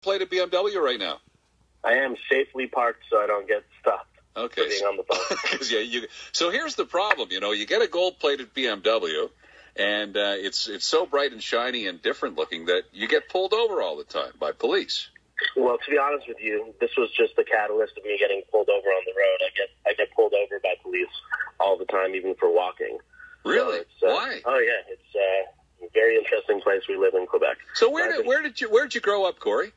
gold-plated BMW right now? I am safely parked so I don't get stopped. Okay. For being on the phone. So here's the problem. You get a gold-plated BMW, and it's so bright and shiny and different looking that you get pulled over all the time by police. Well, to be honest with you, this was just the catalyst of me getting pulled over on the road. I get pulled over by police all the time, even for walking. Really? So Why? Oh yeah, it's a very interesting place we live in, Quebec. So where'd you grow up, Corey?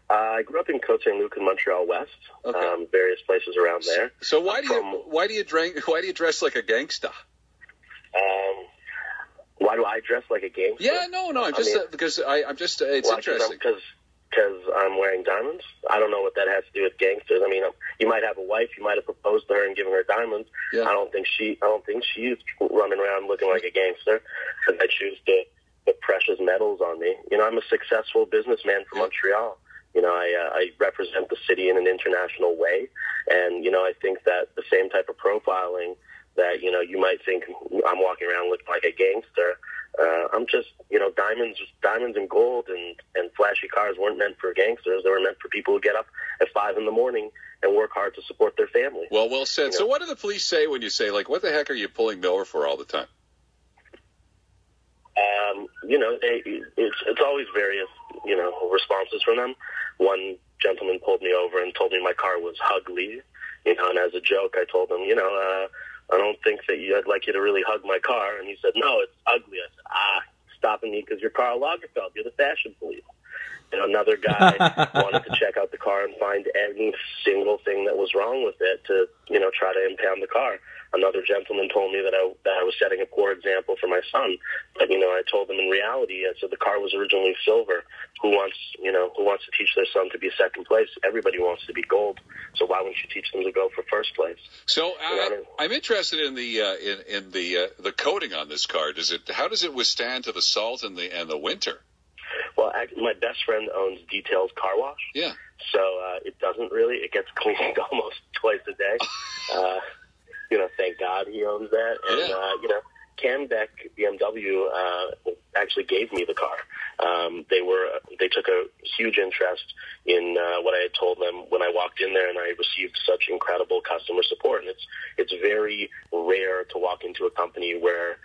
I grew up in Côte-Saint-Luc in Montreal West. Okay. Various places around there. So why do you dress like a gangsta? Why do I dress like a gangster? Yeah, no. I'm just because it's interesting. Because I'm wearing diamonds. I don't know what that has to do with gangsters. I mean, you might have a wife, you might have proposed to her and given her diamonds. Yeah. I don't think she's running around looking like a gangster because I choose to put precious metals on me. I'm a successful businessman from Montreal. I represent the city in an international way, and I think that the same type of profiling that you might think I'm walking around looking like a gangster. I'm just, diamonds and gold and flashy cars weren't meant for gangsters. They were meant for people who get up at 5 a.m. and work hard to support their family. Well said. So what do the police say when you say, like, what the heck are you pulling me over for all the time? It's always various, responses from them. One gentleman pulled me over and told me my car was ugly, and as a joke, I told him, I don't think that I'd like you to really hug my car. And he said, no, it's ugly. I said, stopping me because you're Karl Lagerfeld. You're the fashion police. Another guy wanted to check out the car and find any single thing that was wrong with it to, try to impound the car. Another gentleman told me that I was setting a poor example for my son. But, I told him in reality, I said the car was originally silver. Who wants to teach their son to be second place? Everybody wants to be gold. So why wouldn't you teach them to go for first place? So I'm interested in the coating on this car. How does it withstand to the salt and the winter? Well, my best friend owns Details Car Wash. Yeah. So it doesn't really. It gets cleaned almost twice a day. Thank God he owns that. And, Cambeck BMW actually gave me the car. They took a huge interest in what I had told them when I walked in there, and I received such incredible customer support. And it's very rare to walk into a company where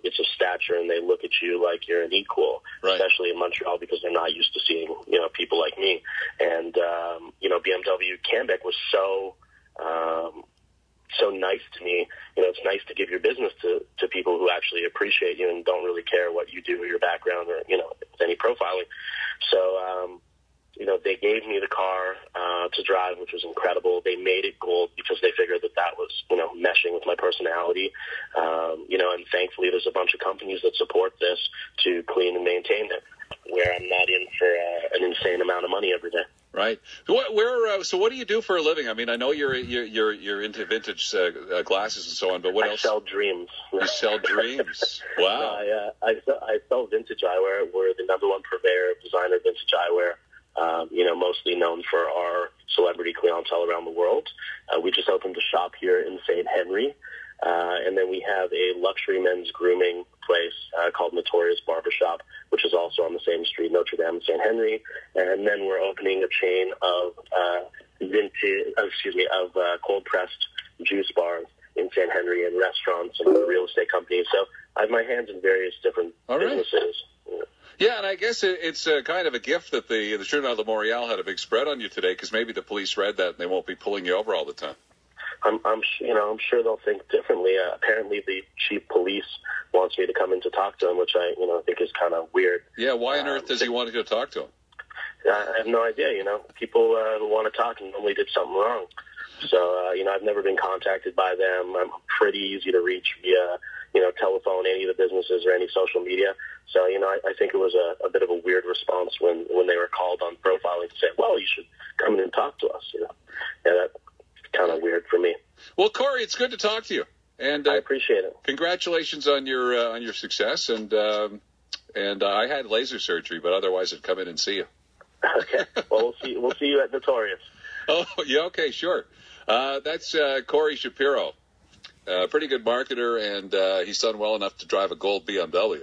it's a stature and they look at you like you're an equal, especially in Montreal because they're not used to seeing people like me. And BMW Cambeck was so nice to me. It's nice to give your business to people who actually appreciate you and don't really care what you do or your background or, any profiling. So, they gave me the car to drive, which was incredible. They made it gold because they figured that was, meshing with my personality. And thankfully there's a bunch of companies that support this to clean and maintain it, where I'm not in for an insane amount of money every day. Right. So what do you do for a living? I mean, I know you're into vintage glasses and so on, but what else? I sell dreams. You sell dreams. Wow. No, I sell vintage eyewear. We're the number one purveyor of designer vintage eyewear. Mostly known for our celebrity clientele around the world. We just opened a shop here in St. Henry. And then we have a luxury men's grooming place called Notorious Barbershop, which is also on the same street, Notre Dame, St. Henry. And then we're opening a chain of cold pressed juice bars in St. Henry and restaurants and real estate companies. So I have my hands in various different businesses. Yeah, and I guess it's kind of a gift that the Journal de Montréal had a big spread on you today, because maybe the police read that and they won't be pulling you over all the time. I'm sure they'll think differently. Apparently, the chief police wants me to come in to talk to him, which I think is kind of weird. Yeah, why on earth does he want you to talk to him? I have no idea. People who want to talk normally did something wrong. So I've never been contacted by them. I'm pretty easy to reach via telephone, any of the businesses or any social media. So I think it was a bit of a weird response when they were called on profiling to say, well, you should come in and talk to us. Yeah, that's kind of weird for me. Well, Corey, it's good to talk to you, and I appreciate it. Congratulations on your success. And I had laser surgery, but otherwise I'd come in and see you. Okay. Well, we'll see you at Notorious. Oh, yeah. Okay, sure. That's Corey Shapiro, pretty good marketer, and he's done well enough to drive a gold BMW.